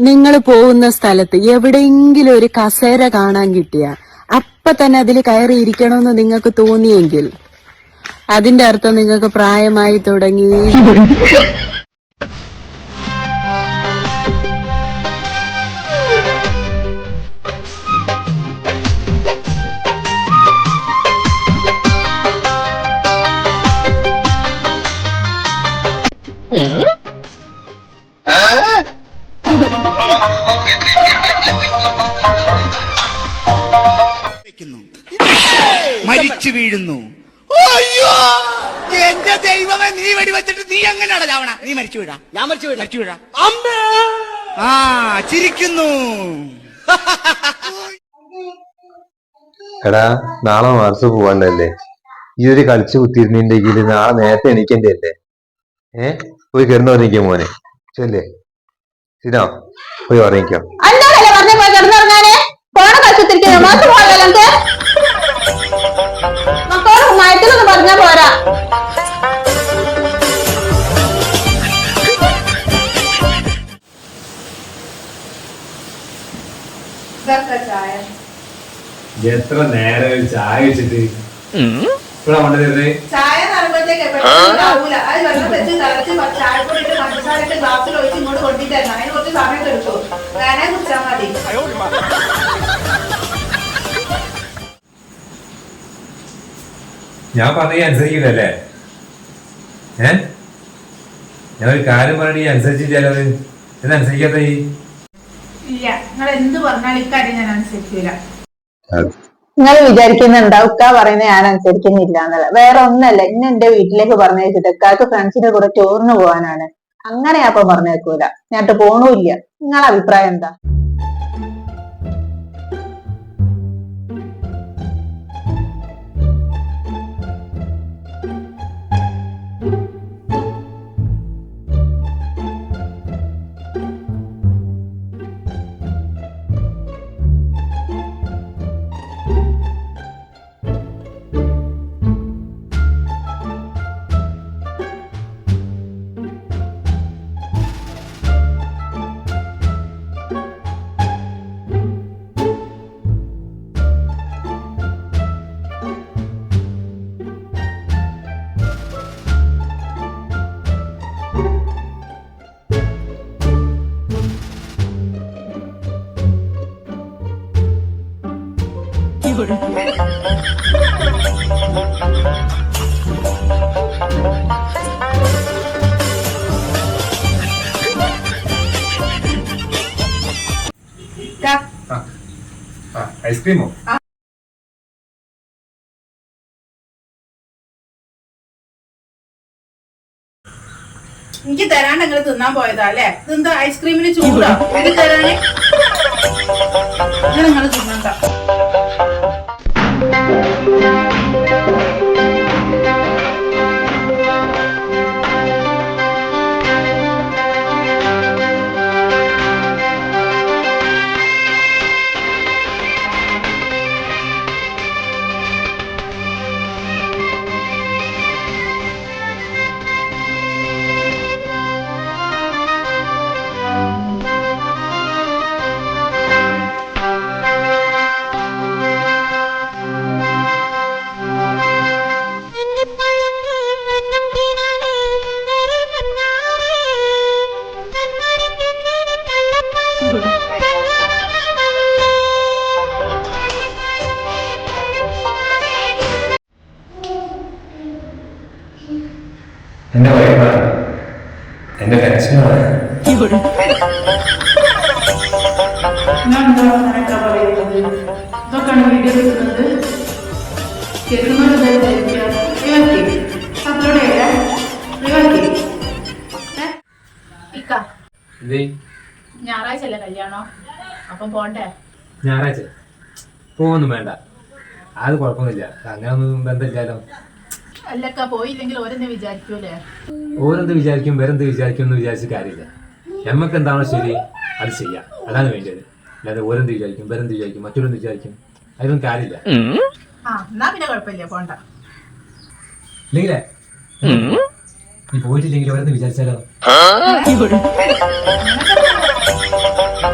നിങ്ങൾ പോകുന്ന സ്ഥലത്ത് എവിടെയെങ്കിലും ഒരു കസേര കാണാൻ കിട്ടിയ അപ്പൊ തന്നെ അതിൽ കയറിയിരിക്കണമെന്ന് നിങ്ങൾക്ക് തോന്നിയെങ്കിൽ അതിന്റെ അർത്ഥം നിങ്ങൾക്ക് പ്രായമായി തുടങ്ങി. മരിച്ചു വീഴുന്നു. അയ്യോ എന്റെ ദൈവമേ, നീ വെടിവെച്ചിട്ട് നീ എങ്ങനെയാണ് ചാവണ? നീ മരിച്ചു വീഴാ? ഞാൻ മരിച്ചു വീഴാ. അമ്മേ ആ ചിരിക്കുന്നു. എടാ നാളെ മദ്രസ പോവാണ്ടല്ലേ? ഈ ഒരു കളിച്ചു കുത്തിയിരുന്നെങ്കിൽ നാളെ നേരത്തെ എണീക്കണ്ടേ അല്ലേ? പോയി കിടന്നു പറഞ്ഞിരിക്കാം മോനെ. ശരിയല്ലേ? ശരിയാ, പോയി പറഞ്ഞിരിക്കാം. പറഞ്ഞ പോരാ. എത്ര നേരം ചായ വെച്ചിട്ട് ഇവിടെ കൊണ്ടുവരുന്നത്? ചായ നടുമ്പോഴത്തേക്ക് വെള്ളം വെച്ച് തിളച്ച് ചായപ്പൊടി ഇട്ട് പഞ്ചസാര ഇട്ട് ഗ്ലാസ്സിൽ ഒഴിച്ച് ഇങ്ങോട്ട് കൊണ്ടിട്ടായിരുന്നു. അതിന് കുറച്ച് സമയത്ത് എടുത്തു. വേണേ കുടിച്ചാൽ മതി. ഞാൻ പറഞ്ഞ അനുസരിക്കില്ലല്ലേ? ഞാനൊരു കാര്യം പറഞ്ഞ അനുസരിച്ചില്ലല്ലോ. എന്നനുസരിക്കാത്ത ഈ ഇല്ല, നിങ്ങൾ എന്ത് പറഞ്ഞാലും ഇക്കാര്യം ഞാൻ അനുസരിക്കില്ല. നിങ്ങൾ വിചാരിക്കുന്നുണ്ടാവും ഇക്ക പറയുന്നത് ഞാൻ അനുസരിക്കുന്നില്ല എന്നല്ല. വേറെ ഒന്നല്ല, ഇന്ന് എന്റെ വീട്ടിലേക്ക് പറഞ്ഞേച്ചിട്ട് ഇക്കാക്ക് ഫ്രണ്ട്സിന്റെ കൂടെ ടൂറിന് പോകാനാണ്. അങ്ങനെ അപ്പൊ പറഞ്ഞേക്കൂല, ഞാട്ട് പോണൂല്ല. നിങ്ങളെ അഭിപ്രായം എന്താ? ഐസ്ക്രീമോ? എനിക്ക് തരാണ്ട് നിങ്ങൾ തിന്നാൻ പോയതാ അല്ലേ? ഇതെന്താ ഐസ്ക്രീമിന് ചൂടാ? എനിക്ക് തരാന് നിങ്ങൾ തിന്നണ്ട. എന്റെ വൈഫാണ്, എന്റെ ടെൻഷനാണ്. ഞായറാഴ്ച അല്ലേ കല്യാണോ? അപ്പം പോണ്ടേ? ഞായറാഴ്ച പോവൊന്നും വേണ്ട, അത് കുഴപ്പമൊന്നുമില്ല. അങ്ങനെ ഒന്നും ബന്ധമില്ലല്ലോ. അല്ലക്ക പോയില്ലെങ്കിൽ ഓരെന്ത് വിചാരിക്കൂലേ? ഓരെന്ത് വിചാരിക്കും, വേറെന്ത് വിചാരിക്കും എന്ന് വിചാരിച്ച കാര്യമില്ല. നമ്മക്ക് എന്താണോ ശരി അത് ചെയ്യാം, അതാണ് വേണ്ടത്. അല്ലാതെ ഓരെന്ത് വിചാരിക്കും, വേറെന്ത് വിചാരിക്കും, മറ്റൊരെന്ത് വിചാരിക്കും, അതിനൊന്നും കാര്യമില്ല. എന്നാ പിന്നെ കുഴപ്പമില്ല, പോണ്ട. ഇല്ലെങ്കിലേ നീ പോയിട്ടില്ലെങ്കിൽ ഓരെന്ത് വിചാരിച്ചാലോ?